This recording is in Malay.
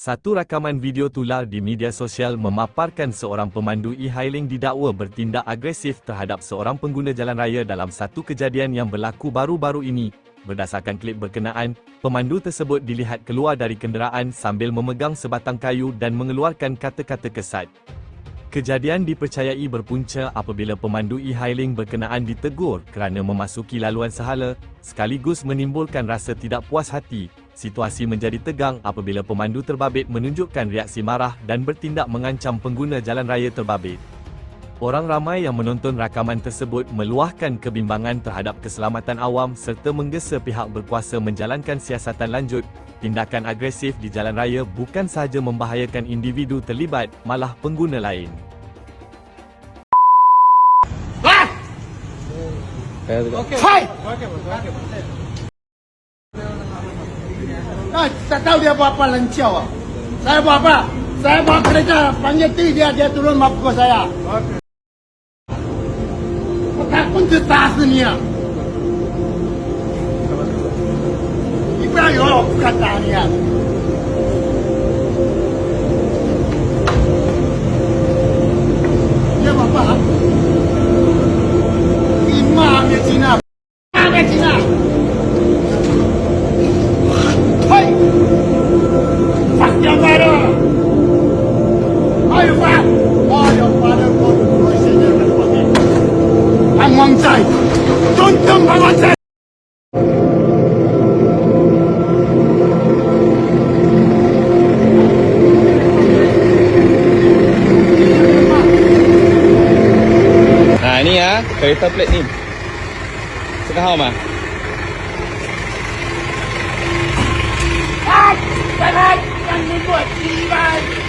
Satu rakaman video tular di media sosial memaparkan seorang pemandu e-hailing didakwa bertindak agresif terhadap seorang pengguna jalan raya dalam satu kejadian yang berlaku baru-baru ini. Berdasarkan klip berkenaan, pemandu tersebut dilihat keluar dari kenderaan sambil memegang sebatang kayu dan mengeluarkan kata-kata kesat. Kejadian dipercayai berpunca apabila pemandu e-hailing berkenaan ditegur kerana memasuki laluan sahala, sekaligus menimbulkan rasa tidak puas hati. Situasi menjadi tegang apabila pemandu terbabit menunjukkan reaksi marah dan bertindak mengancam pengguna jalan raya terbabit. Orang ramai yang menonton rakaman tersebut meluahkan kebimbangan terhadap keselamatan awam serta menggesa pihak berkuasa menjalankan siasatan lanjut. Tindakan agresif di jalan raya bukan sahaja membahayakan individu terlibat, malah pengguna lain. Tak tahu dia buat apa lenciau. Saya buat apa? Saya bawa kereta, panggil T, dia turun pukul saya. Tak pun cerita ni ya. Ni不要有我不敢打你啊。dia buat apa? Imam dia Cina. Dia Cina. Fuck your mother! Are you fat? Oh, your father got the voice in there for me. I'm one side. Don't jump on one side! Nah ini ya, kereta plate ni. Sekahau mah. Jangan! Jangan buat ciban!